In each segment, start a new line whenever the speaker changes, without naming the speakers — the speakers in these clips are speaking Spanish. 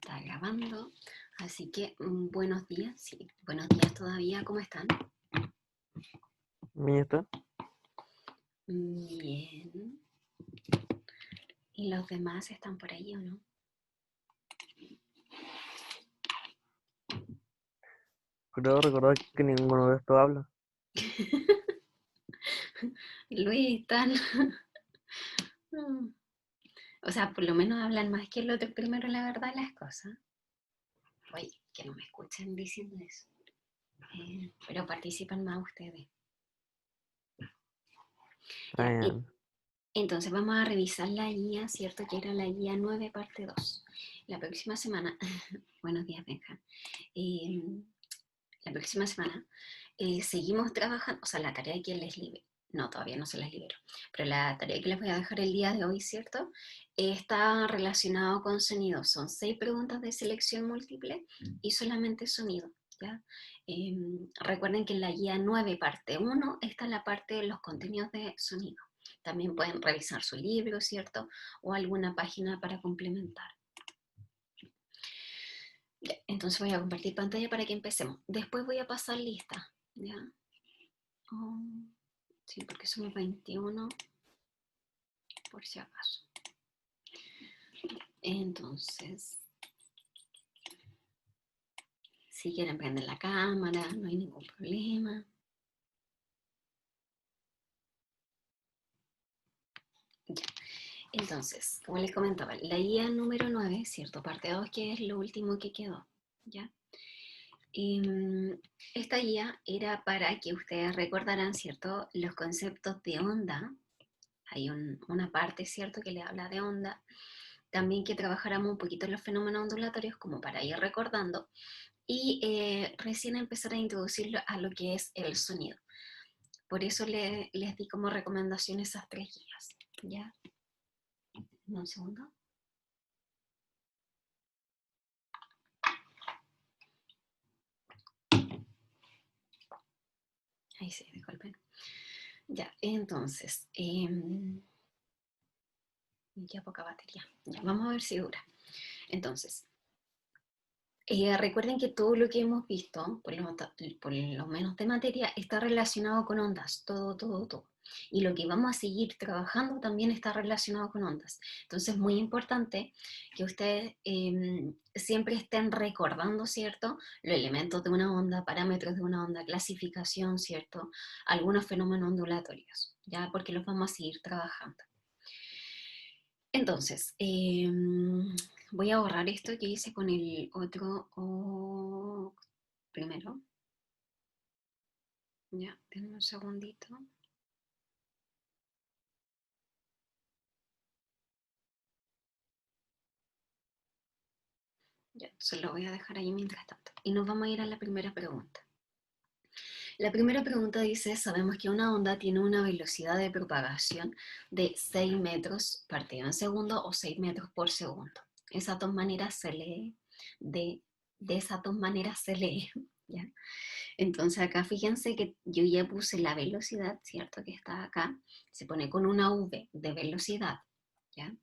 está grabando, así que buenos días, sí, buenos días todavía, ¿cómo están?
¿Mí está?
Bien. ¿Y los demás están por ahí o no?
Creo recordar que ninguno de estos habla.
Luis, están. O sea, por lo menos hablan más que el otro primero, la verdad, las cosas. Oye, que no me escuchen diciendo eso. Pero participan más ustedes. Ya, y
Bien.
entonces vamos a revisar la guía, ¿cierto? Que era la guía 9 parte 2. La próxima semana, buenos días, Benja. Eh, la próxima semana seguimos trabajando, o sea, la tarea que les libero, no, todavía no se las libero, pero la tarea que les voy a dejar el día de hoy, ¿cierto? Está relacionado con sonido. Son 6 preguntas de selección múltiple y solamente sonido, ¿ya? Recuerden que en la guía 9 parte 1 está la parte de los contenidos de sonido. También pueden revisar su libro, ¿cierto? O alguna página para complementar. Entonces voy a compartir pantalla para que empecemos. Después voy a pasar lista, ¿ya? Oh, sí, porque son los 21, por si acaso. Entonces, si quieren prender la cámara, no hay ningún problema. Ya. Entonces, como les comentaba, la guía número 9, ¿cierto? Parte 2, que es lo último que quedó, ¿ya? Esta guía era para que ustedes recordaran, ¿cierto? Los conceptos de onda. Hay una parte, ¿cierto?, que le habla de onda. También que trabajáramos un poquito en los fenómenos ondulatorios como para ir recordando y recién empezar a introducirlo a lo que es el sonido. Por eso les di como recomendación esas 3 guías. ¿Ya? Un segundo. Ahí sí, disculpen. Ya, entonces, ya poca batería. Ya, vamos a ver si dura. Entonces, recuerden que todo lo que hemos visto, por lo menos de materia, está relacionado con ondas, todo. Y lo que vamos a seguir trabajando también está relacionado con ondas. Entonces es muy importante que ustedes siempre estén recordando, ¿cierto? Los elementos de una onda, parámetros de una onda, clasificación, ¿cierto? Algunos fenómenos ondulatorios, ¿ya? Porque los vamos a seguir trabajando. Entonces, voy a borrar esto que hice con el otro primero. Ya, denme un segundito. Ya, se lo voy a dejar ahí mientras tanto. Y nos vamos a ir a la primera pregunta. La primera pregunta dice, sabemos que una onda tiene una velocidad de propagación de 6 metros partido en segundo o 6 metros por segundo. Esas dos maneras se lee, de esas dos maneras se lee, ¿ya? Entonces acá fíjense que yo ya puse la velocidad, ¿cierto? Que está acá, se pone con una V de velocidad, ¿ya?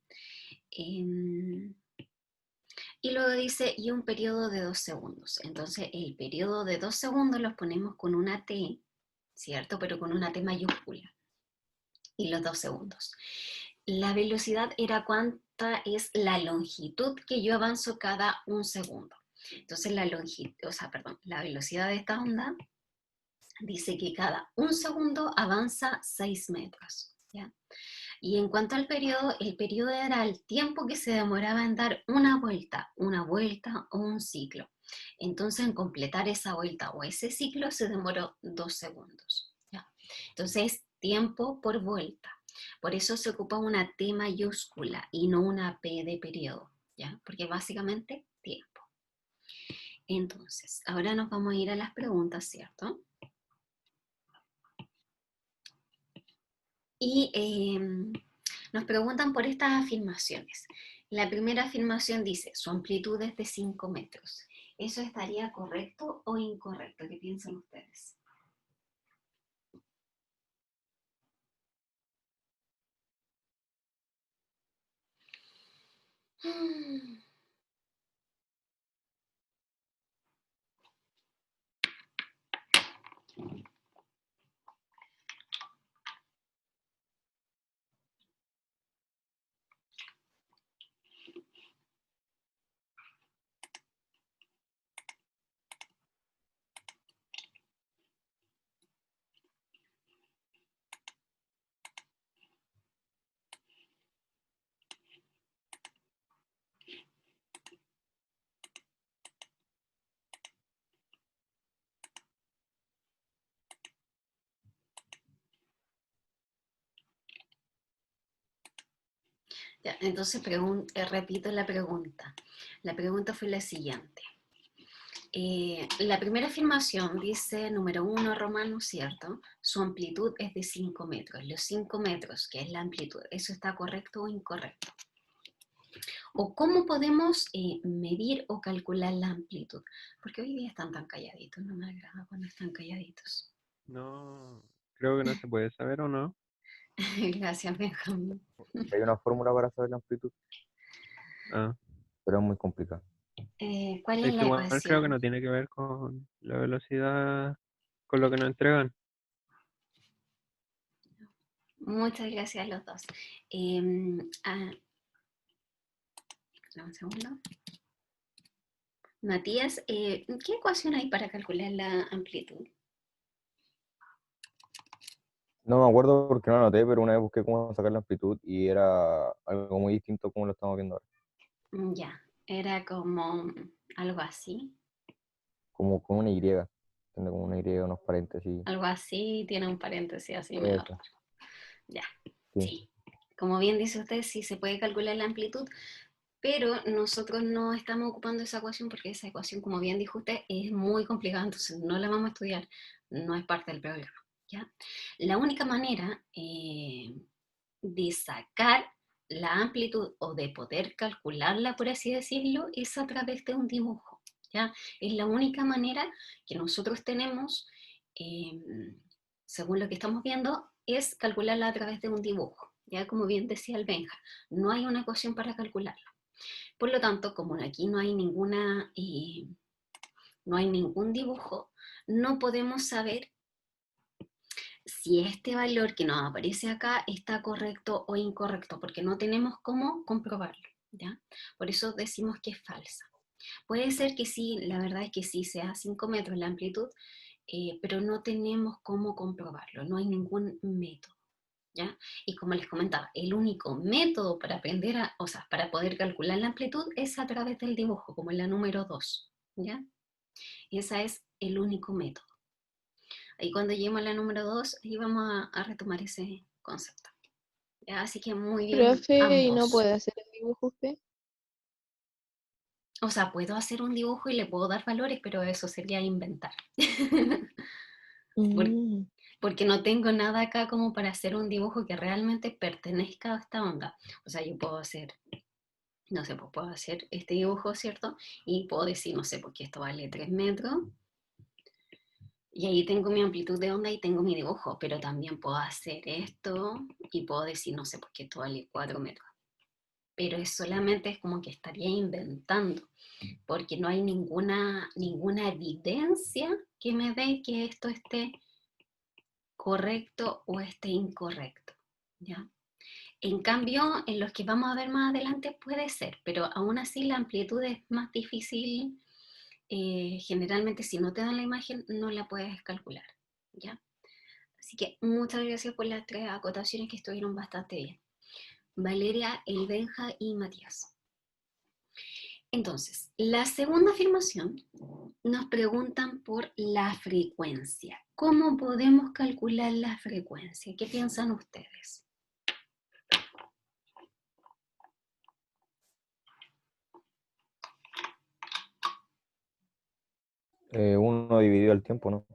Y luego dice, y un periodo de 2 segundos. Entonces el periodo de 2 segundos los ponemos con una T, ¿cierto? Pero con una T mayúscula. Y los 2 segundos. La velocidad era cuánta es la longitud que yo avanzo cada un segundo. Entonces la longitud, o sea, perdón, la velocidad de esta onda dice que cada un segundo avanza 6 metros. ¿Ya? Y en cuanto al periodo, el periodo era el tiempo que se demoraba en dar una vuelta o un ciclo. Entonces, en completar esa vuelta o ese ciclo se demoró 2 segundos. ¿Ya? Entonces, tiempo por vuelta. Por eso se ocupa una T mayúscula y no una P de periodo, ¿ya? Porque básicamente tiempo. Entonces, ahora nos vamos a ir a las preguntas, ¿cierto? Y nos preguntan por estas afirmaciones. La primera afirmación dice, su amplitud es de 5 metros. ¿Eso estaría correcto o incorrecto? ¿Qué piensan ustedes? Ya, entonces repito la pregunta. La pregunta fue la siguiente. La primera afirmación dice, número 1, romano, ¿cierto? Su amplitud es de 5 metros. Los 5 metros, que es la amplitud, ¿eso está correcto o incorrecto? ¿O cómo podemos medir o calcular la amplitud? Porque hoy día están tan calladitos, no me agrada cuando están calladitos.
No, creo que no se puede saber o no.
Gracias, Benjamín.
Hay una fórmula para saber la amplitud,
Ah,
pero es muy complicada.
¿Cuál es
es que
la
igual creo que
ecuación?
no tiene que ver con la velocidad, con lo que nos entregan.
Muchas gracias a los dos. Un segundo. Matías, ¿qué ecuación hay para calcular la amplitud?
No me acuerdo porque no lo anoté, pero una vez busqué cómo sacar la amplitud y era algo muy distinto a como lo estamos viendo ahora.
Ya, era como algo así.
Como con una Y, tiene como una Y, unos paréntesis.
Algo así, tiene un paréntesis así medio
Eso,
raro. Ya,
sí.
sí. Como bien dice usted, sí se puede calcular la amplitud, pero nosotros no estamos ocupando esa ecuación porque esa ecuación, como bien dijo usted, es muy complicada, entonces no la vamos a estudiar, no es parte del programa. ¿Ya? La única manera de sacar la amplitud o de poder calcularla, por así decirlo, es a través de un dibujo. ¿Ya? Es la única manera que nosotros tenemos, según lo que estamos viendo, es calcularla a través de un dibujo. Ya como bien decía el Benja, no hay una ecuación para calcularlo. Por lo tanto, como aquí no hay no hay ningún dibujo, no podemos saber si este valor que nos aparece acá está correcto o incorrecto, porque no tenemos cómo comprobarlo, ¿ya? Por eso decimos que es falsa. Puede ser que sí, la verdad es que sí sea 5 metros la amplitud, pero no tenemos cómo comprobarlo, no hay ningún método, ¿ya? Y como les comentaba, el único método para aprender o sea, para poder calcular la amplitud es a través del dibujo, como en la número 2, ¿ya? Ese es el único método. Ahí cuando lleguemos a la número 2, ahí vamos a retomar ese concepto. ¿Ya? Así que muy bien
Profe, ¿y no
ambos.
puede hacer el dibujo usted?
O sea, puedo hacer un dibujo y le puedo dar valores, pero eso sería inventar.
Mm.
Porque no tengo nada acá como para hacer un dibujo que realmente pertenezca a esta onda. O sea, yo puedo hacer, no sé, pues puedo hacer este dibujo, ¿cierto? Y puedo decir, no sé, porque esto vale 3 metros. Y ahí tengo mi amplitud de onda y tengo mi dibujo, pero también puedo hacer esto y puedo decir, no sé, porque esto vale 4 metros. Pero es solamente es como que estaría inventando, porque no hay ninguna evidencia que me dé que esto esté correcto o esté incorrecto, ¿ya? En cambio, en los que vamos a ver más adelante puede ser, pero aún así la amplitud es más difícil. Generalmente si no te dan la imagen no la puedes calcular, ¿ya? Así que muchas gracias por las 3 acotaciones que estuvieron bastante bien. Valeria, Elbenja y Matías. Entonces, la segunda afirmación nos preguntan por la frecuencia. ¿Cómo podemos calcular la frecuencia? ¿Qué piensan ustedes?
Uno dividido el tiempo, ¿no?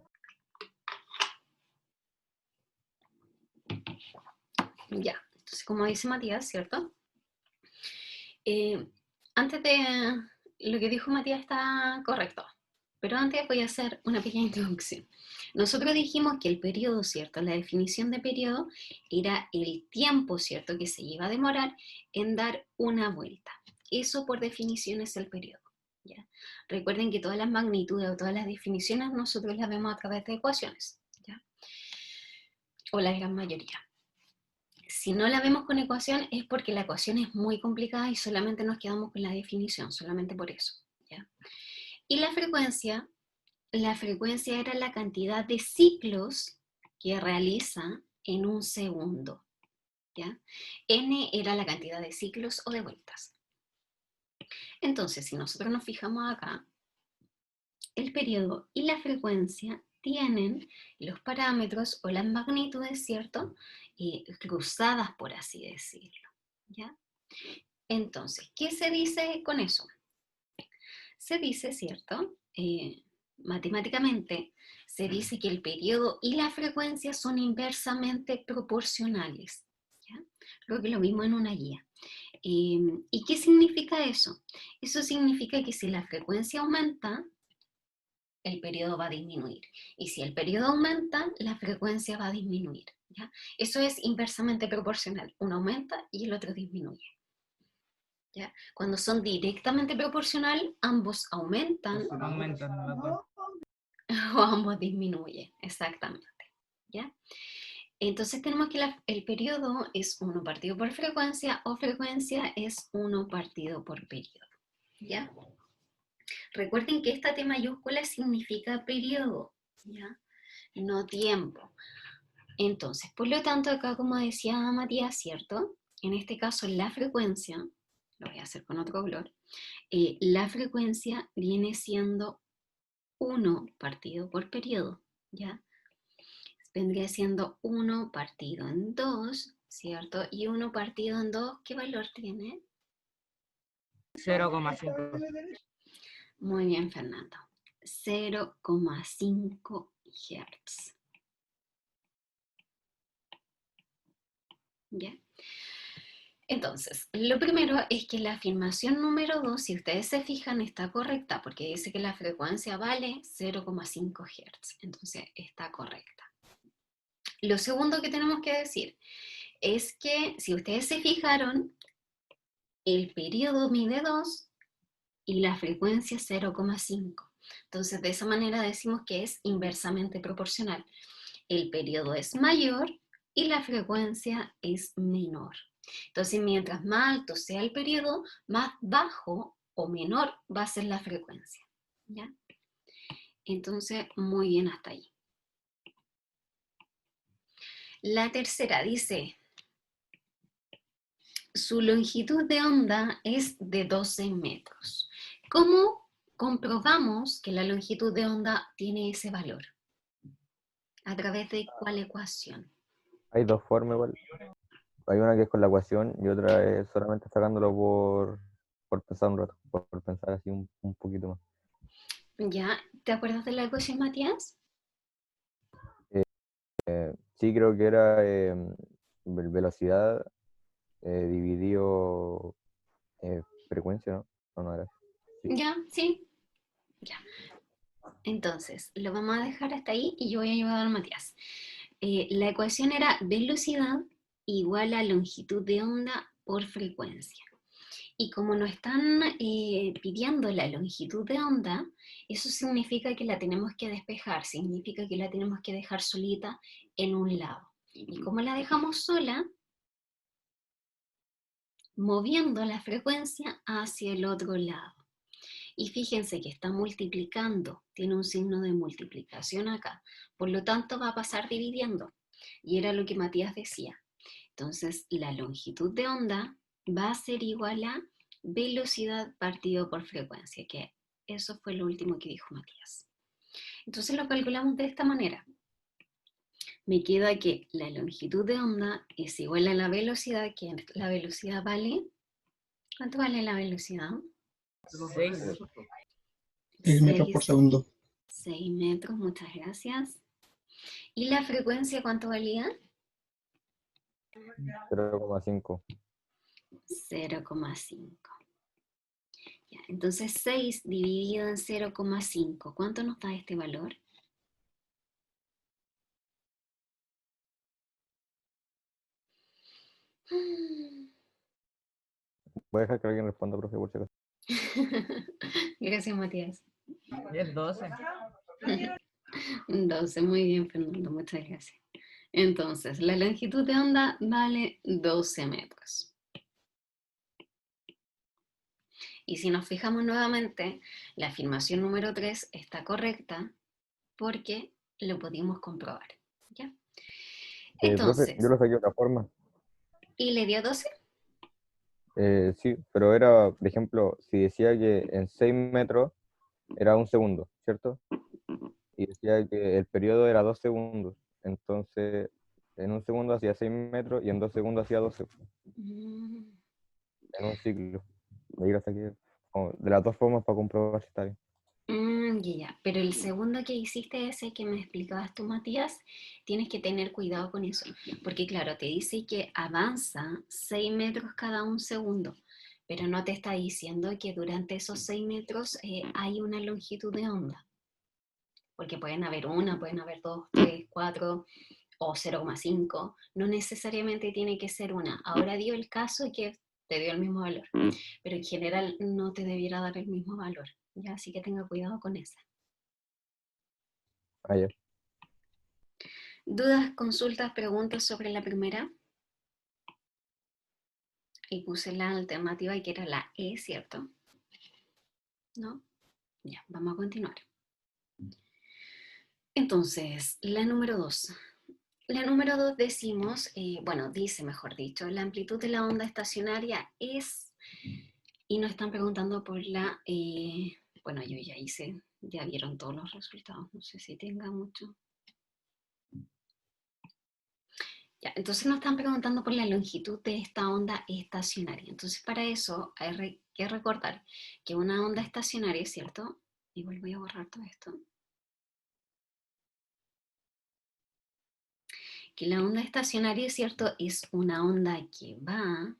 Ya, entonces como dice Matías, ¿cierto? Antes de lo que dijo Matías está correcto, pero antes voy a hacer una pequeña introducción. Nosotros dijimos que el periodo, ¿cierto? La definición de periodo era el tiempo, ¿cierto? Que se iba a demorar en dar una vuelta. Eso por definición es el periodo. ¿Ya? Recuerden que todas las magnitudes o todas las definiciones nosotros las vemos a través de ecuaciones, ¿ya? O la gran mayoría. Si no la vemos con ecuación es porque la ecuación es muy complicada y solamente nos quedamos con la definición, solamente por eso, ¿ya? Y la frecuencia era la cantidad de ciclos que realiza en un segundo, ¿ya? N era la cantidad de ciclos o de vueltas. Entonces, si nosotros nos fijamos acá, el periodo y la frecuencia tienen los parámetros o las magnitudes, ¿cierto? Cruzadas, por así decirlo, ¿ya? Entonces, ¿qué se dice con eso? Se dice, ¿cierto? Matemáticamente, se dice que el periodo y la frecuencia son inversamente proporcionales. ¿Ya? Creo que lo mismo en una guía. ¿Y qué significa eso? Eso significa que si la frecuencia aumenta, el periodo va a disminuir. Y si el periodo aumenta, la frecuencia va a disminuir. ¿Ya? Eso es inversamente proporcional. Uno aumenta y el otro disminuye. ¿Ya? Cuando son directamente proporcional, ambos aumentan o ambos disminuyen. Exactamente. ¿Ya? Entonces tenemos que el periodo es 1 partido por frecuencia o frecuencia es 1 partido por periodo. ¿Ya? Recuerden que esta T mayúscula significa periodo, ¿ya? No tiempo. Entonces, por lo tanto, acá como decía Matías, ¿cierto? En este caso la frecuencia, lo voy a hacer con otro color, la frecuencia viene siendo 1 partido por periodo, ¿ya? Vendría siendo 1 partido en 2, ¿cierto? Y 1 partido en 2, ¿qué valor tiene?
0,5.
Muy bien, Fernando. 0,5 Hz. ¿Ya? Entonces, lo primero es que la afirmación número 2, si ustedes se fijan, está correcta, porque dice que la frecuencia vale 0,5 Hz. Entonces, está correcta. Lo segundo que tenemos que decir es que, si ustedes se fijaron, el periodo mide 2 y la frecuencia 0,5. Entonces, de esa manera decimos que es inversamente proporcional. El periodo es mayor y la frecuencia es menor. Entonces, mientras más alto sea el periodo, más bajo o menor va a ser la frecuencia. ¿Ya? Entonces, muy bien hasta ahí. La tercera dice, su longitud de onda es de 12 metros. ¿Cómo comprobamos que la longitud de onda tiene ese valor? ¿A través de cuál ecuación?
Hay dos formas igual. Hay una que es con la ecuación y otra es solamente sacándolo por pensar un rato, por pensar así un poquito más.
¿Ya? ¿Te acuerdas de la ecuación, Matías?
Sí, creo que era velocidad dividido frecuencia, ¿no? No, no era. Sí.
¿Ya? ¿Sí? Ya. Entonces, lo vamos a dejar hasta ahí y yo voy a ayudar a Matías. La ecuación era velocidad igual a longitud de onda por frecuencia. Y como nos están pidiendo la longitud de onda, eso significa que la tenemos que despejar, significa que la tenemos que dejar solita en un lado. ¿Y cómo la dejamos sola? Moviendo la frecuencia hacia el otro lado. Y fíjense que está multiplicando, tiene un signo de multiplicación acá. Por lo tanto, va a pasar dividiendo. Y era lo que Matías decía. Entonces, la longitud de onda va a ser igual a velocidad partido por frecuencia, que eso fue lo último que dijo Matías. Entonces lo calculamos de esta manera. Me queda que la longitud de onda es igual a la velocidad, que la velocidad vale... ¿Cuánto vale la velocidad?
6.
6 metros por segundo.
6 metros, muchas gracias. ¿Y la frecuencia cuánto valía?
0,5.
0,5. Entonces 6 dividido en 0,5, ¿cuánto nos da este valor?
Voy a dejar que alguien responda, profe, por si acaso.
Gracias, Matías.
Es 12.
12, muy bien, Fernando, muchas gracias. Entonces, la longitud de onda vale 12 metros. Y si nos fijamos nuevamente, la afirmación número 3 está correcta porque lo pudimos comprobar. ¿Ya?
Profe, yo
Entonces,
lo saqué de otra forma.
¿y le dio 12?
Sí, pero era, por ejemplo, si decía que en 6 metros era un segundo, ¿cierto? Y decía que el periodo era 2 segundos. Entonces, en un segundo hacía 6 metros y en 2 segundos hacía 12.
Mm.
en un ciclo. De ir hasta aquí, como de las dos formas para comprobar si está bien.
Ya. Pero el segundo que hiciste, ese que me explicabas tú, Matías, tienes que tener cuidado con eso. Porque claro, te dice que avanza 6 metros cada un segundo, pero no te está diciendo que durante esos 6 metros hay una longitud de onda. Porque pueden haber una, pueden haber 2, 3, 4 o 0,5. No necesariamente tiene que ser una. Ahora dio el caso y que te dio el mismo valor, pero en general no te debiera dar el mismo valor. ¿Ya? Así que tenga cuidado con esa.
Ah, ya.
¿Dudas, consultas, preguntas sobre la primera? Y puse la alternativa y que era la E, ¿cierto? ¿No? Ya, vamos a continuar. Entonces, la número 2. La número 2 decimos, bueno, dice mejor dicho, la amplitud de la onda estacionaria es, y nos están preguntando por la, bueno, yo ya hice, ya vieron todos los resultados, no sé si tenga mucho. Ya, entonces nos están preguntando por la longitud de esta onda estacionaria. Entonces para eso hay que recordar que una onda estacionaria, ¿cierto? Igual voy a borrar todo esto. Que la onda estacionaria, ¿cierto? Es una onda que va,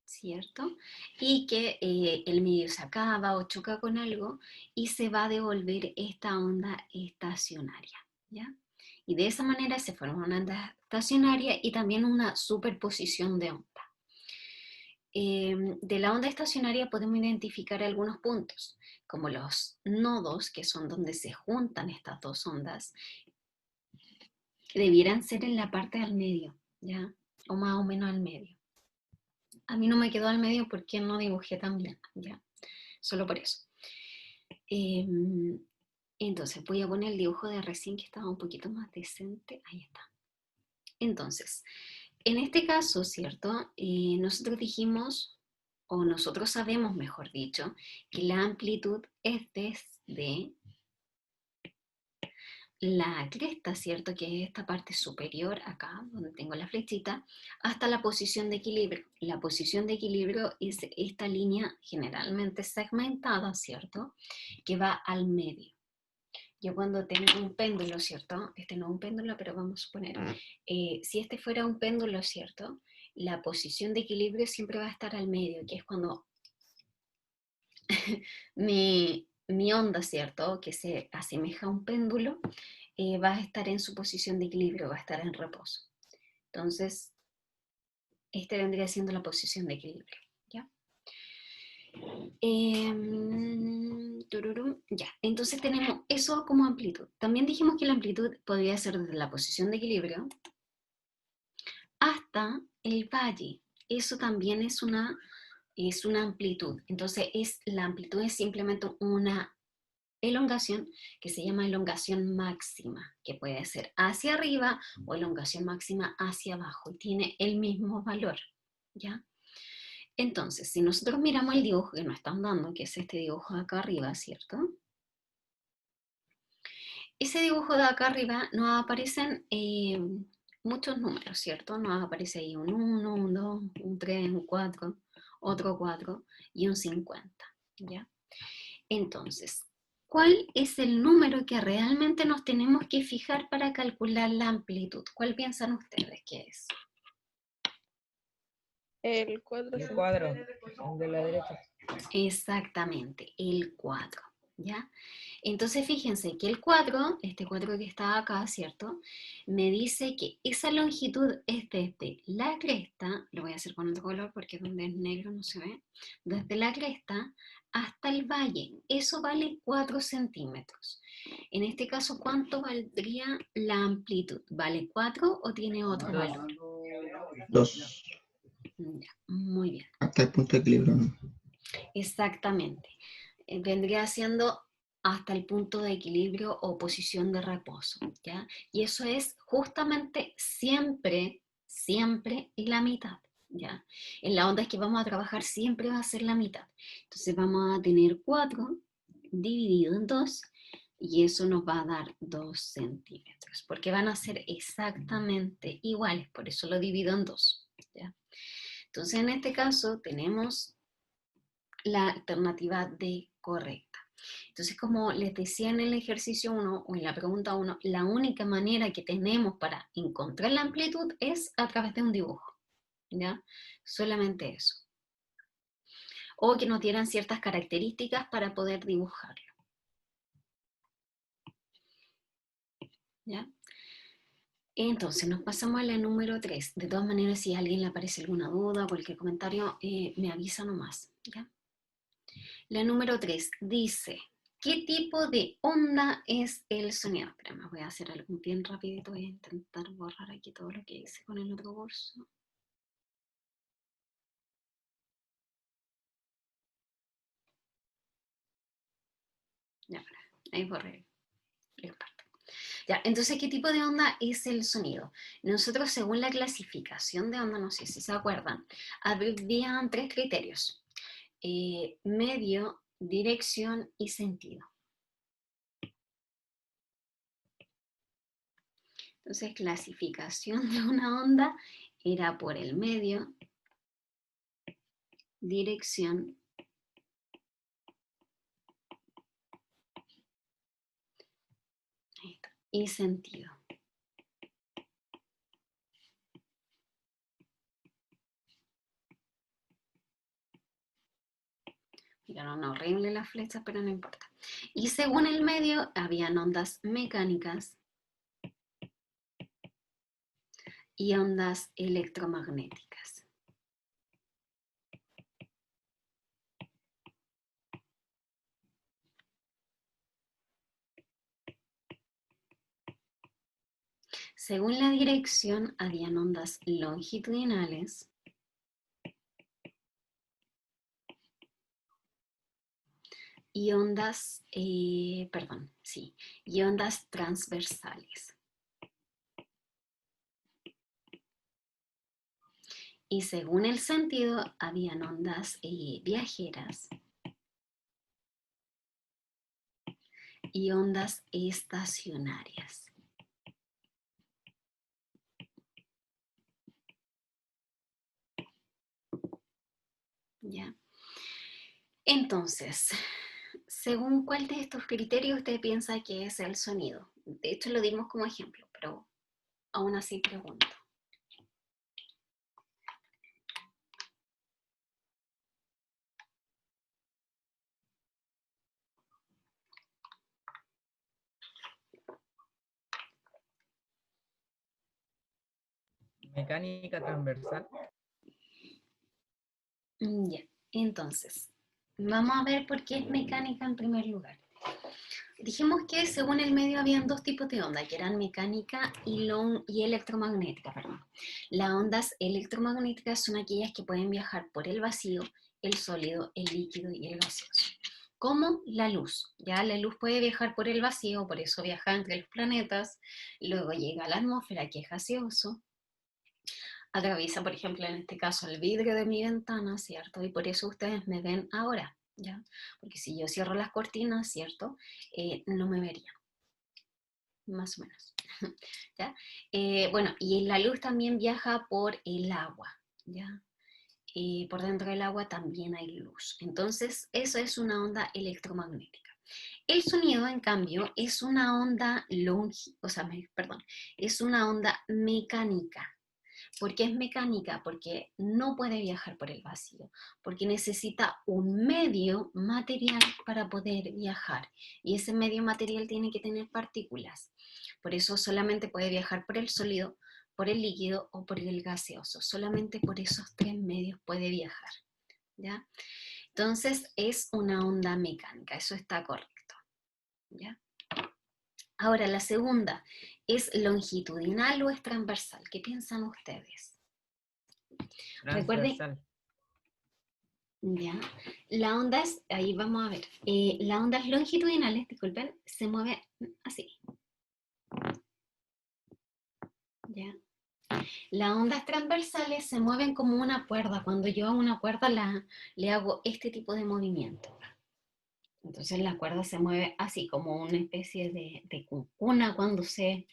¿cierto? Y que el medio se acaba o choca con algo y se va a devolver esta onda estacionaria, ¿ya? Y de esa manera se forma una onda estacionaria y también una superposición de onda. De la onda estacionaria podemos identificar algunos puntos, como los nodos, que son donde se juntan estas dos ondas, que debieran ser en la parte del medio, ¿ya? O más o menos al medio. A mí no me quedó al medio porque no dibujé tan bien, ¿ya? Solo por eso. Entonces voy a poner el dibujo de recién que estaba un poquito más decente. Ahí está. Entonces, en este caso, ¿cierto? Nosotros dijimos, o nosotros sabemos, mejor dicho, que la amplitud es desde la cresta, ¿cierto? Que es esta parte superior, acá, donde tengo la flechita, hasta la posición de equilibrio. La posición de equilibrio es esta línea generalmente segmentada, ¿cierto? Que va al medio. Yo cuando tengo un péndulo, ¿cierto? Este no es un péndulo, pero vamos a suponer, si este fuera un péndulo, ¿cierto? La posición de equilibrio siempre va a estar al medio, que es cuando mi onda, ¿cierto? Que se asemeja a un péndulo, va a estar en su posición de equilibrio, va a estar en reposo. Entonces, este vendría siendo la posición de equilibrio, ¿ya? Ya, entonces tenemos eso como amplitud. También dijimos que la amplitud podría ser desde la posición de equilibrio hasta el valle. Eso también es una amplitud. Entonces, la amplitud es simplemente una elongación que se llama elongación máxima, que puede ser hacia arriba o elongación máxima hacia abajo y tiene el mismo valor, ¿ya? Entonces, si nosotros miramos el dibujo que nos están dando, que es este dibujo de acá arriba, ¿cierto? Ese dibujo de acá arriba nos aparecen muchos números, ¿cierto? Nos aparece ahí un 1, un 2, un 3, un 4, otro 4 y un 50, ¿ya? Entonces, ¿cuál es el número que realmente nos tenemos que fijar para calcular la amplitud? ¿Cuál piensan ustedes que es?
El cuadro.
El cuadro, el de la derecha.
Exactamente, el cuadro, ¿ya? Entonces fíjense que el cuadro, este cuadro que está acá, ¿cierto? Me dice que esa longitud es desde la cresta, lo voy a hacer con otro color porque donde es negro no se ve, desde la cresta hasta el valle. Eso vale 4 centímetros. En este caso, ¿cuánto valdría la amplitud? ¿Vale 4 o tiene otro valor?
2.
Ya, muy bien.
Hasta el punto de equilibrio, ¿no?
Exactamente. Vendría siendo hasta el punto de equilibrio o posición de reposo, ¿ya? Y eso es justamente siempre, siempre la mitad, ¿ya? En la onda es que vamos a trabajar siempre va a ser la mitad. Entonces vamos a tener 4 dividido en 2 y eso nos va a dar 2 centímetros, porque van a ser exactamente iguales, por eso lo divido en 2, ¿ya? Entonces, en este caso, tenemos la alternativa D correcta. Entonces, como les decía en el ejercicio 1 o en la pregunta 1, la única manera que tenemos para encontrar la amplitud es a través de un dibujo, ¿ya? Solamente eso. O que nos dieran ciertas características para poder dibujarlo, ¿ya? Entonces, nos pasamos a la número 3. De todas maneras, si a alguien le aparece alguna duda o cualquier comentario, me avisa nomás, ¿ya? La número 3 dice, ¿qué tipo de onda es el sonido? Espera, voy a hacer algo bien rapidito, voy a intentar borrar aquí todo lo que hice con el otro curso. Ya, ahí borré el parte. Ya, entonces, ¿qué tipo de onda es el sonido? Nosotros, según la clasificación de onda, no sé si se acuerdan, habían 3 criterios. Medio, dirección y sentido. Entonces, clasificación de una onda era por el medio, dirección y sentido. Miraron horrible las flechas, pero no importa. Y según el medio, habían ondas mecánicas y ondas electromagnéticas. Según la dirección, habían ondas longitudinales y ondas, y ondas transversales. Y según el sentido, habían ondas viajeras y ondas estacionarias. ¿Ya? Entonces, según cuál de estos criterios usted piensa que es el sonido. De hecho, lo dimos como ejemplo, pero aún así pregunto.
Mecánica transversal.
Ya, entonces, vamos a ver por qué es mecánica en primer lugar. Dijimos que según el medio habían 2 tipos de onda, que eran mecánica y electromagnética. Perdón. Las ondas electromagnéticas son aquellas que pueden viajar por el vacío, el sólido, el líquido y el gaseoso. Como la luz. Ya la luz puede viajar por el vacío, por eso viaja entre los planetas, luego llega a la atmósfera, que es gaseoso, atraviesa, por ejemplo, en este caso, el vidrio de mi ventana, ¿cierto? Y por eso ustedes me ven ahora, ¿ya? Porque si yo cierro las cortinas, ¿cierto? No me verían, más o menos, ¿ya? Bueno, y la luz también viaja por el agua, ¿ya? Por dentro del agua también hay luz. Entonces, eso es una onda electromagnética. El sonido, en cambio, es una onda es una onda mecánica. ¿Por qué es mecánica? Porque no puede viajar por el vacío, porque necesita un medio material para poder viajar. Y ese medio material tiene que tener partículas. Por eso solamente puede viajar por el sólido, por el líquido o por el gaseoso. Solamente por esos 3 medios puede viajar, ¿ya? Entonces es una onda mecánica, eso está correcto, ¿ya? Ahora, la segunda, ¿es longitudinal o es transversal? ¿Qué piensan ustedes? Recuerden,
Transversal.
ya, la onda es, ahí vamos a ver, las ondas longitudinales, disculpen, se mueve así, ya. Las ondas transversales se mueven como una cuerda, cuando yo a una cuerda le hago este tipo de movimiento. Entonces la cuerda se mueve así, como una especie de cuncuna cuando se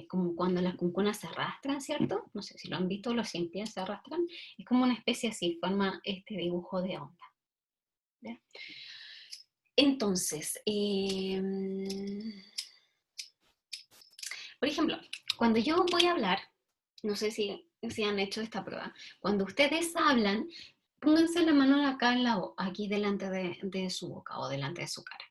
como cuando las cuncunas se arrastran, ¿cierto? No sé si lo han visto, los 100 pies se arrastran. Es como una especie así, forma este dibujo de onda. ¿Ya? Entonces, por ejemplo, cuando yo voy a hablar, no sé si han hecho esta prueba, cuando ustedes hablan, pónganse la mano acá aquí delante de su boca o delante de su cara.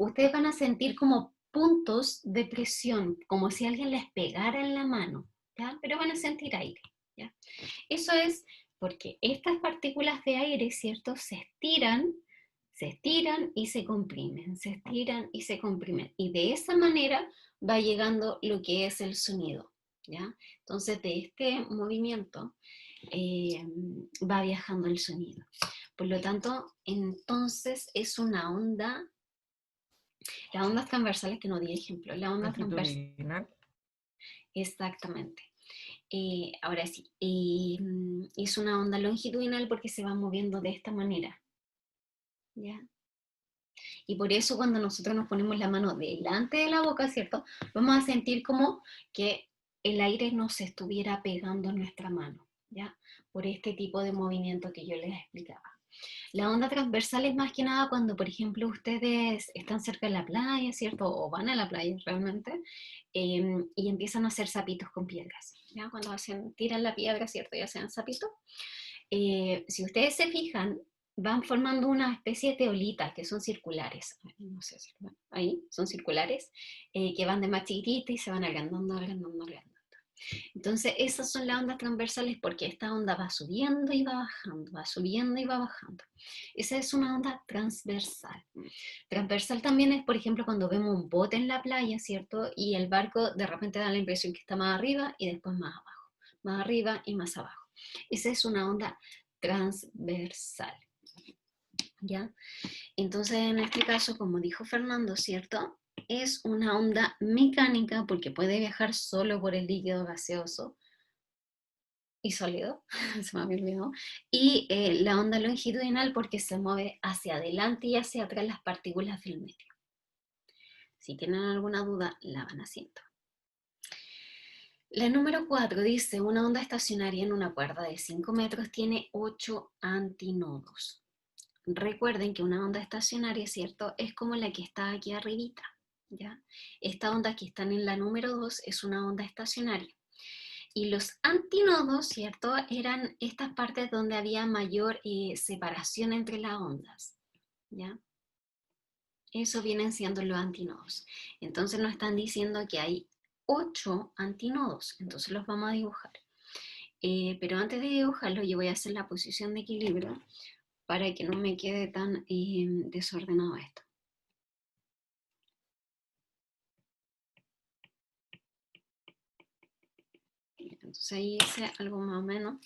Ustedes van a sentir como puntos de presión, como si alguien les pegara en la mano, ¿ya? Pero van a sentir aire, ¿ya? Eso es porque estas partículas de aire, ¿cierto? Se estiran y se comprimen, se estiran y se comprimen. Y de esa manera va llegando lo que es el sonido, ¿ya? Entonces, de este movimiento va viajando el sonido. Por lo tanto, entonces es una onda, las ondas transversales, que no di ejemplo, la onda transversal,
Longitudinal.
exactamente. Ahora sí, es una onda longitudinal porque se va moviendo de esta manera, ¿ya? Y por eso cuando nosotros nos ponemos la mano delante de la boca, ¿cierto? Vamos a sentir como que el aire nos estuviera pegando en nuestra mano, ¿ya? Por este tipo de movimiento que yo les explicaba. La onda transversal es más que nada cuando, por ejemplo, ustedes están cerca de la playa, ¿cierto? O van a la playa realmente, y empiezan a hacer sapitos con piedras, ¿ya? Cuando tiran la piedra, ¿cierto? Y hacen sapitos. Si ustedes se fijan, van formando una especie de olitas que son circulares. No sé si ahí son circulares, que van de más chiquitita y se van agrandando, agrandando, agrandando. Entonces, esas son las ondas transversales porque esta onda va subiendo y va bajando, va subiendo y va bajando. Esa es una onda transversal. Transversal también es, por ejemplo, cuando vemos un bote en la playa, ¿cierto? Y el barco de repente da la impresión que está más arriba y después más abajo, más arriba y más abajo. Esa es una onda transversal, ¿ya? Entonces, en este caso, como dijo Fernando, ¿cierto? Es una onda mecánica porque puede viajar solo por el líquido gaseoso y sólido, se me había olvidado, y la onda longitudinal porque se mueve hacia adelante y hacia atrás las partículas del medio. Si tienen alguna duda, la van haciendo. La número 4 dice, una onda estacionaria en una cuerda de 5 metros tiene 8 antinodos. Recuerden que una onda estacionaria, ¿cierto? Es como la que está aquí arribita, ¿ya? Esta onda que está en la número 2 es una onda estacionaria. Y los antinodos, ¿cierto? Eran estas partes donde había mayor separación entre las ondas, ¿ya? Eso vienen siendo los antinodos. Entonces nos están diciendo que hay 8 antinodos, entonces los vamos a dibujar. Pero antes de dibujarlo yo voy a hacer la posición de equilibrio para que no me quede tan desordenado esto. Entonces ahí hice algo más o menos.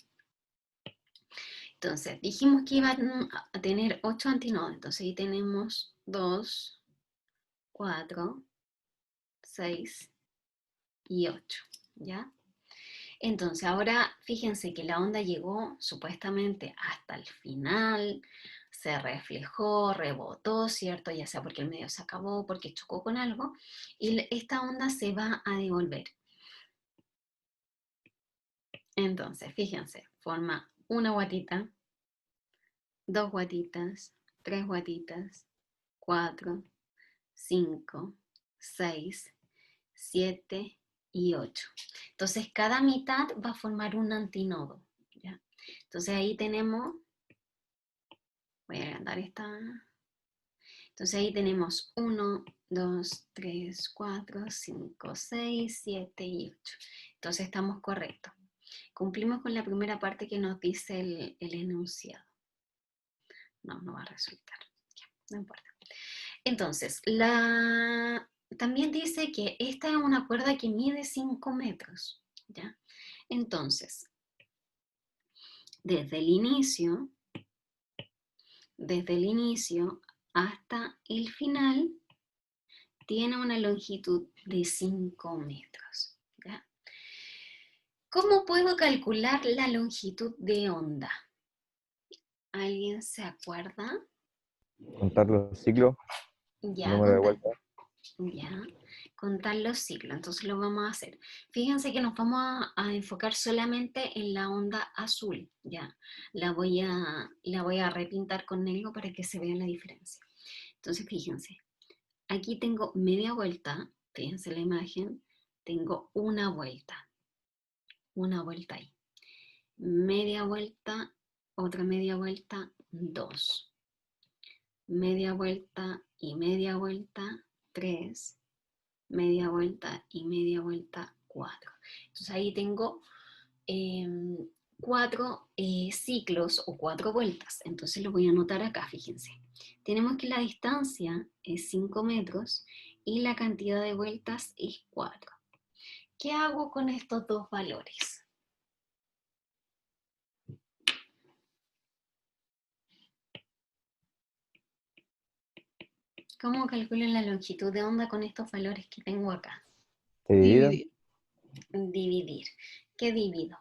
Entonces dijimos que iban a tener 8 antinodos, entonces ahí tenemos 2, 4, 6 y 8, ¿ya? Entonces ahora fíjense que la onda llegó supuestamente hasta el final, se reflejó, rebotó, ¿cierto? Ya sea porque el medio se acabó, porque chocó con algo, y esta onda se va a devolver. Entonces, fíjense, forma una guatita, 2 guatitas, 3 guatitas, 4, 5, 6, 7 y 8. Entonces, cada mitad va a formar un antinodo, ¿ya? Entonces, ahí tenemos, voy a agrandar esta. Entonces, ahí tenemos 1, 2, 3, 4, 5, 6, 7 y 8. Entonces, estamos correctos. Cumplimos con la primera parte que nos dice el enunciado. No va a resultar. Ya, no importa. Entonces, también dice que esta es una cuerda que mide 5 metros, ¿ya? Entonces, desde el inicio hasta el final, tiene una longitud de 5 metros, ¿ya? ¿Cómo puedo calcular la longitud de onda? ¿Alguien se acuerda?
Contar los ciclos,
Ya,
número de vueltas.
¿ya? Contar los ciclos, entonces lo vamos a hacer. Fíjense que nos vamos a enfocar solamente en la onda azul, ¿ya? La voy a repintar con negro para que se vea la diferencia. Entonces fíjense, aquí tengo media vuelta, fíjense la imagen, tengo una vuelta ahí. Media vuelta, otra media vuelta, 2. Media vuelta y media vuelta, 3. Media vuelta y media vuelta, 4. Entonces ahí tengo 4 ciclos o 4 vueltas. Entonces lo voy a anotar acá, fíjense. Tenemos que la distancia es 5 metros y la cantidad de vueltas es 4. ¿Qué hago con estos dos valores? ¿Cómo calculo la longitud de onda con estos valores que tengo acá?
¿Se divide?
Dividir.
Dividir. ¿Qué divido?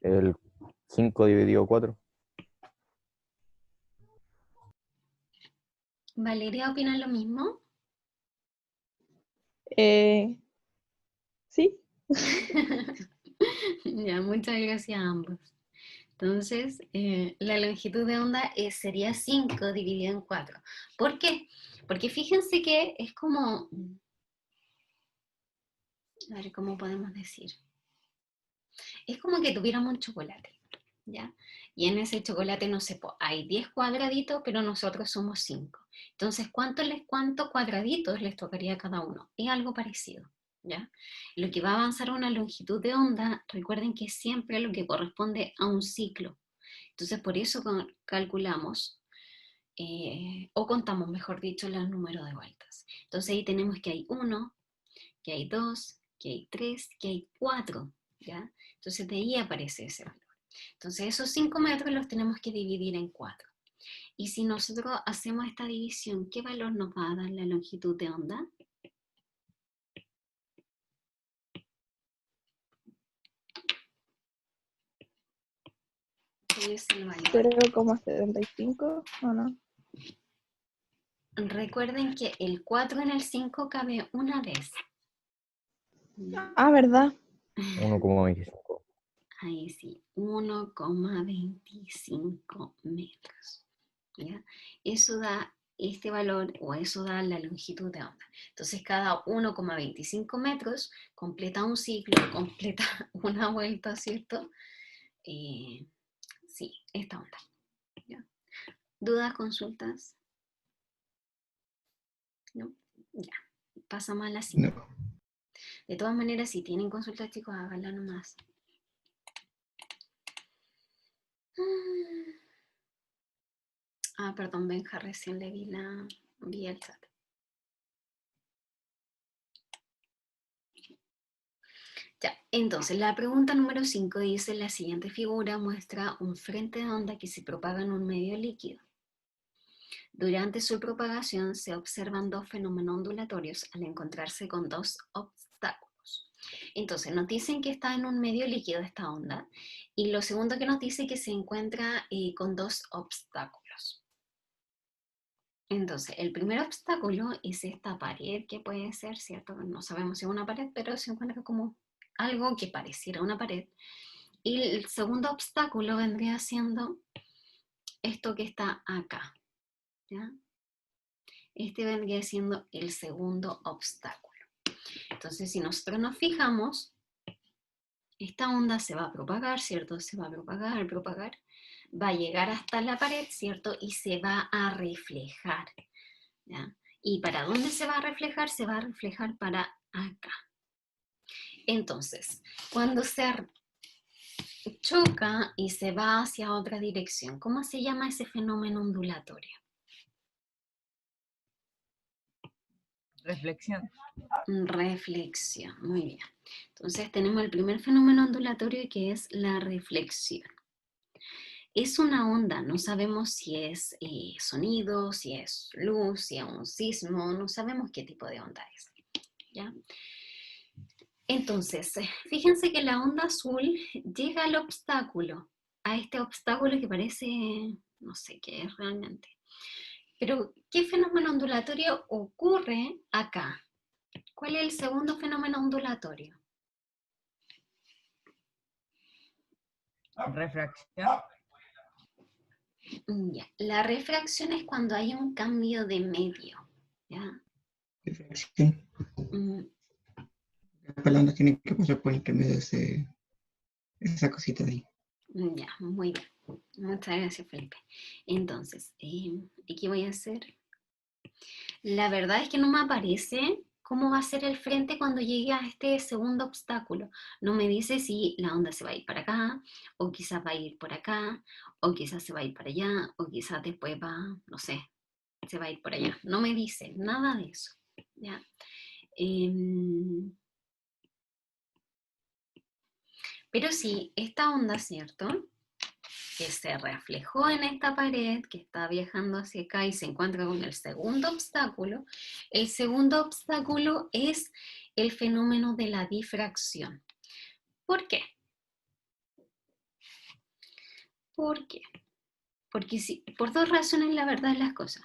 El 5 dividido 4.
¿Valeria opina lo mismo?
Sí.
Ya, muchas gracias a ambos. Entonces, la longitud de onda sería 5 dividido en 4. ¿Por qué? Porque fíjense que es como... A ver, ¿cómo podemos decir? Es como que tuviéramos un chocolate, ¿ya? Y en ese chocolate, no sé, hay 10 cuadraditos, pero nosotros somos 5. Entonces, ¿cuántos cuadraditos les tocaría a cada uno? Es algo parecido, ¿ya? Lo que va a avanzar una longitud de onda, recuerden que es siempre lo que corresponde a un ciclo. Entonces, por eso calculamos, o contamos, mejor dicho, los números de vueltas. Entonces, ahí tenemos que hay 1, que hay 2, que hay 3, que hay 4, ¿ya? Entonces, de ahí aparece ese valor. Entonces, esos 5 metros los tenemos que dividir en 4. Y si nosotros hacemos esta división, ¿qué valor nos va a dar la longitud de onda? ¿Cuál es el valor?
0,75 o no.
Recuerden que el 4 en el 5 cabe una vez.
Ah, ¿verdad?
1,25.
Ahí sí, 1,25 metros. ¿Ya? Eso da este valor o eso da la longitud de onda. Entonces cada 1,25 metros completa un ciclo, completa una vuelta, ¿cierto? Sí, esta onda. ¿Ya? ¿Dudas, consultas? ¿No? Ya, pasamos a la siguiente.
No.
De todas maneras, si tienen consultas, chicos, háganla nomás. Perdón, Benja, recién le vi el chat. Ya, entonces la pregunta número 5 dice: la siguiente figura muestra un frente de onda que se propaga en un medio líquido. Durante su propagación se observan dos fenómenos ondulatorios al encontrarse con dos obstáculos. Entonces nos dicen que está en un medio líquido esta onda, y lo segundo que nos dice que se encuentra con dos obstáculos. Entonces, el primer obstáculo es esta pared que puede ser, ¿cierto? No sabemos si es una pared, pero se encuentra como algo que pareciera una pared. Y el segundo obstáculo vendría siendo esto que está acá, ¿ya? Este vendría siendo el segundo obstáculo. Entonces, si nosotros nos fijamos, esta onda se va a propagar, ¿cierto? Se va a propagar, va a llegar hasta la pared, ¿cierto? Y se va a reflejar, ¿ya? ¿Y para dónde se va a reflejar? Se va a reflejar para acá. Entonces, cuando se choca y se va hacia otra dirección, ¿cómo se llama ese fenómeno ondulatorio?
Reflexión.
Reflexión, muy bien. Entonces tenemos el primer fenómeno ondulatorio, que es la reflexión. Es una onda, no sabemos si es sonido, si es luz, si es un sismo, no sabemos qué tipo de onda es, ¿ya? Entonces, fíjense que la onda azul llega al obstáculo, a este obstáculo que parece, no sé qué es realmente. Pero, ¿qué fenómeno ondulatorio ocurre acá? ¿Cuál es el segundo fenómeno ondulatorio?
Refracción.
Ya. La refracción es cuando hay un cambio de medio. ¿Ya?
Refracción.
Mm,
Las palabras tienen que pasar por intermedio de esa cosita de ahí.
ya, muy bien. Muchas gracias, Felipe. Entonces, ¿qué voy a hacer? La verdad es que no me aparece cómo va a ser el frente cuando llegue a este segundo obstáculo. No me dice si la onda se va a ir para acá, o quizás va a ir por acá, o quizás se va a ir para allá, o quizás después va, no sé, se va a ir por allá. No me dice nada de eso. ¿Ya? Pero sí, esta onda, ¿cierto? Que se reflejó en esta pared, que está viajando hacia acá y se encuentra con el segundo obstáculo. El segundo obstáculo es el fenómeno de la difracción. ¿Por qué? ¿Por qué? Porque sí, por dos razones la verdad es las cosas.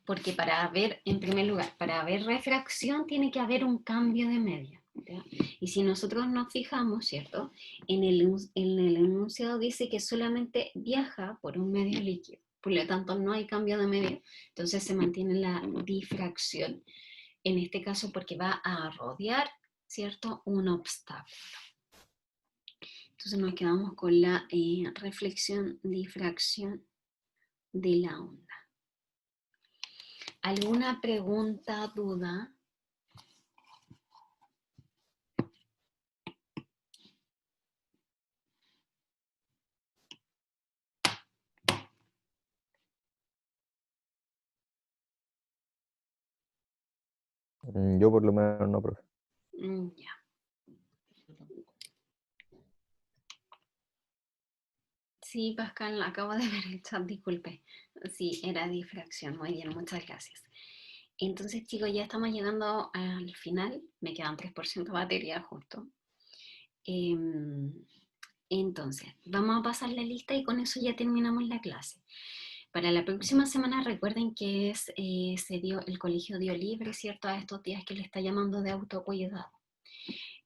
Porque para haber, en primer lugar, para haber refracción tiene que haber un cambio de medio. ¿Ya? Y si nosotros nos fijamos, ¿cierto? En el enunciado dice que solamente viaja por un medio líquido. Por lo tanto, no hay cambio de medio. Entonces se mantiene la difracción. En este caso, porque va a rodear, ¿cierto? Un obstáculo. Entonces nos quedamos con la reflexión, difracción de la onda. ¿Alguna pregunta, duda?
Yo por lo menos no, profe.
Ya. Sí, Pascal, acabo de ver el chat, disculpe. Sí, era difracción. Muy bien, muchas gracias. Entonces, chicos, ya estamos llegando al final. Me quedan 3% de batería justo. Entonces, vamos a pasar la lista y con eso ya terminamos la clase. Para la próxima semana recuerden que el colegio dio libre, ¿cierto? A estos días que le está llamando de autocuidado.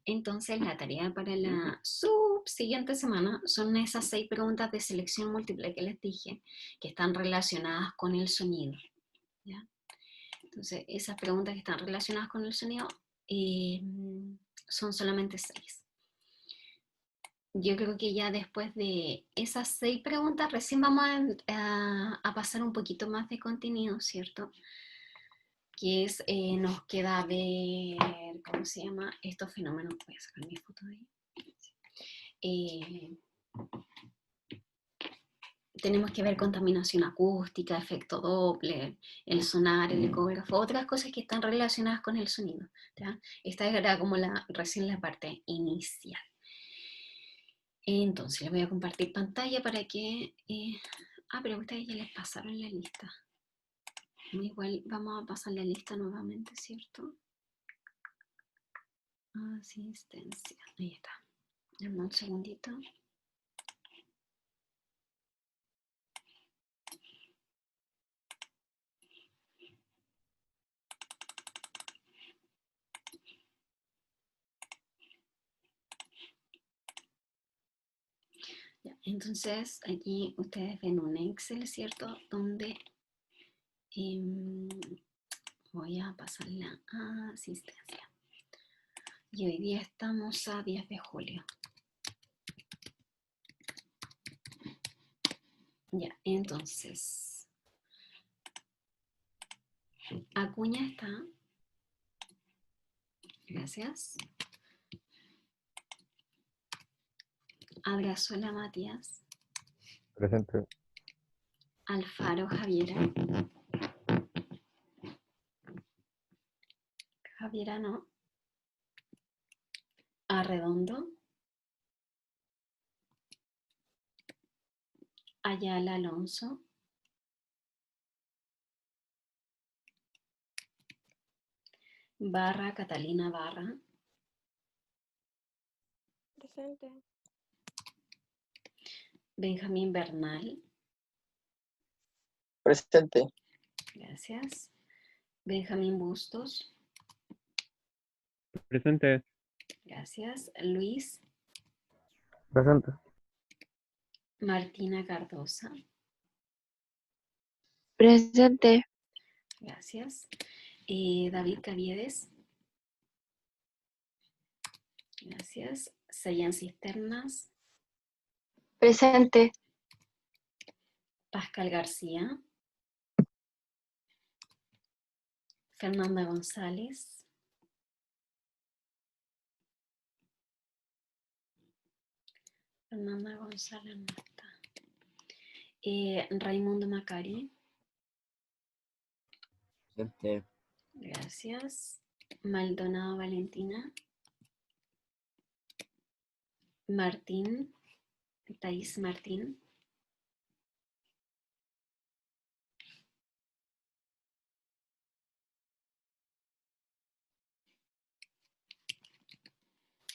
Entonces, la tarea para la subsiguiente semana son esas 6 preguntas de selección múltiple que les dije, que están relacionadas con el sonido. ¿Ya? Entonces, esas preguntas que están relacionadas con el sonido son solamente 6. Yo creo que ya después de esas 6 preguntas recién vamos a pasar un poquito más de contenido, ¿cierto? Que es, nos queda ver, ¿cómo se llama? Estos fenómenos. Voy a sacar mi foto de ahí. Tenemos que ver contaminación acústica, efecto Doppler, el sonar, el ecógrafo, otras cosas que están relacionadas con el sonido. ¿Ya? Esta era como recién la parte inicial. Entonces les voy a compartir pantalla para que... pero ustedes ya les pasaron la lista. Igual vamos a pasar la lista nuevamente, ¿cierto? Asistencia. Ahí está. Dame un segundito. Ya, entonces aquí ustedes ven un Excel, ¿cierto? Donde voy a pasar la asistencia. Y hoy día estamos a 10 de julio. Ya, entonces. Acuña está. Gracias. Abrazola Matías.
Presente.
Alfaro Javiera. Javiera no. Arredondo. Ayala Alonso. Barra Catalina Barra.
Presente.
Benjamín Bernal.
Presente.
Gracias. Benjamín Bustos.
Presente.
Gracias. Luis.
Presente.
Martina Cardosa.
Presente.
Gracias. David Caviedes. Gracias. Sayan Cisternas.
Presente.
Pascal García. Fernanda González. Fernanda González no está. Raimundo Macari.
Presente.
Gracias. Maldonado Valentina. Martín. Thais Martín.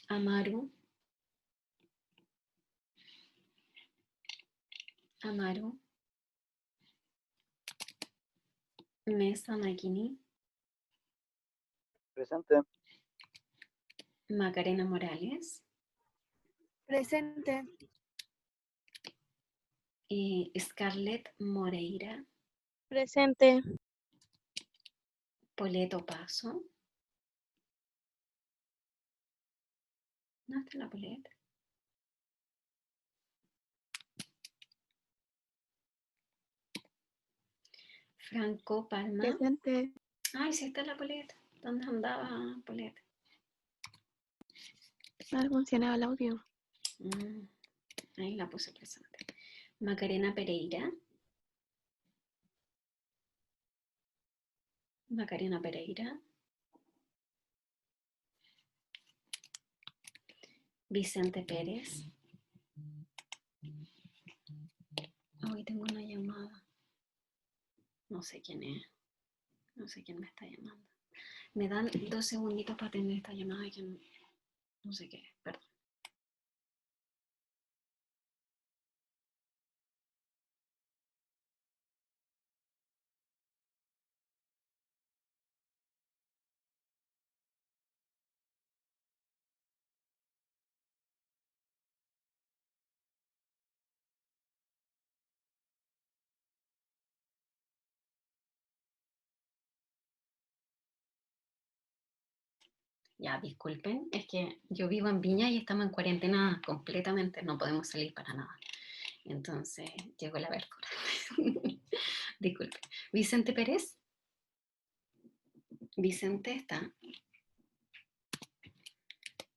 Amaru. Amaru. Mesa Maquini.
Presente.
Macarena Morales.
Presente.
Scarlett Moreira.
Presente.
Poleto Paso. ¿No está la Polet? Franco Palma.
Presente.
Ay, sí está la Polet. ¿Dónde andaba Polet?
No funcionaba el audio.
Ahí la puse presente. Macarena Pereira. Macarena Pereira. Vicente Pérez. Hoy tengo una llamada. No sé quién es. No sé quién me está llamando. Me dan 2 segunditos para atender esta llamada que no sé qué es. Perdón. Ya, disculpen, es que yo vivo en Viña y estamos en cuarentena completamente, no podemos salir para nada. Entonces, llegó la verdura. Disculpen. Vicente Pérez. Vicente está.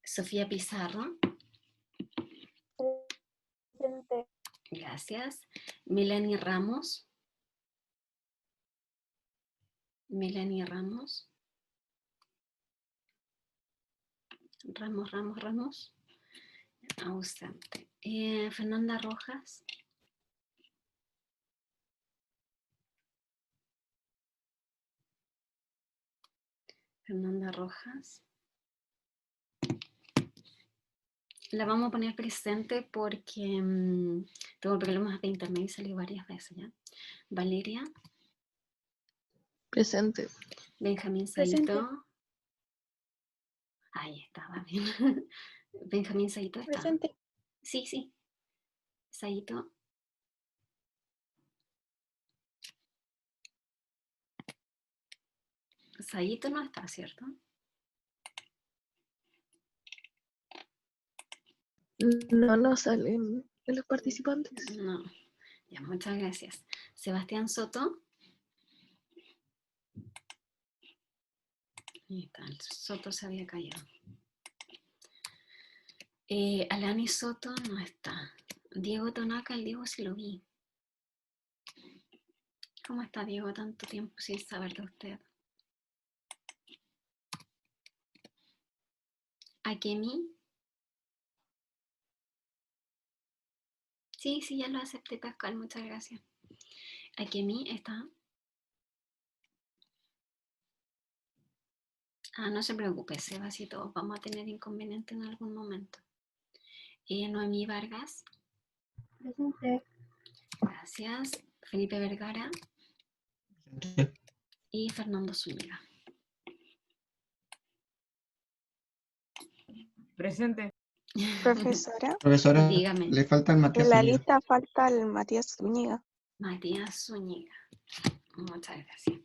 Sofía Pizarro.
Presente.
Gracias. Melanie Ramos. Melanie Ramos. Ramos. Ausente. Fernanda Rojas. Fernanda Rojas. La vamos a poner presente porque tuvo problemas de internet y salió varias veces ya. Valeria.
Presente.
Benjamín
Presente.
Saito. Ahí estaba bien. Benjamín Saito está.
Presente.
Sí. Saito. Saito no está, ¿cierto?
No salen de los participantes.
No. Ya, muchas gracias. Sebastián Soto. Ahí está, el Soto se había callado. Alani Soto no está. Diego Tonaca, el Diego sí lo vi. ¿Cómo está Diego tanto tiempo sin saber de usted? Akemi. Sí, ya lo acepté, Pascual, muchas gracias. Akemi está. No se preocupe, Sebas y todos vamos a tener inconveniente en algún momento. Noemí Vargas.
Presente.
Gracias. Felipe Vergara
Presente.
y Fernando Zúñiga.
Presente.
Profesora,
Profesora,
Dígame.
le falta el
en
Matías
la
Zúñiga.
lista falta el Matías Zúñiga.
Matías Zúñiga. Muchas gracias.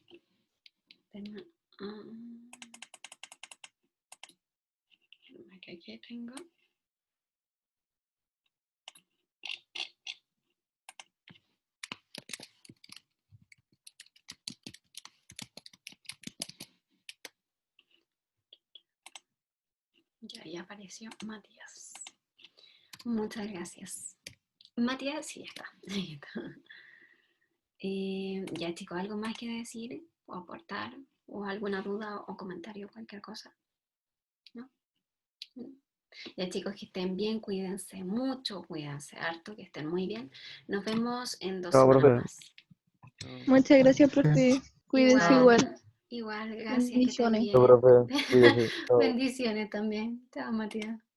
Aquí tengo. Ya apareció Matías. Muchas gracias. Matías, sí, ya está. Ahí está. Ya chicos, ¿algo más que decir o aportar? ¿O alguna duda o comentario, cualquier cosa? ¿No? Ya chicos, que estén bien, cuídense mucho, cuídense harto, que estén muy bien. Nos vemos en 2
Chao,
semanas
profe.
más.
Muchas gracias, profe. Cuídense igual.
Igual, gracias, que estén
Bendiciones.
bien.
Chao, profe. Cuídese. Chao.
Bendiciones también. Chao, Matías.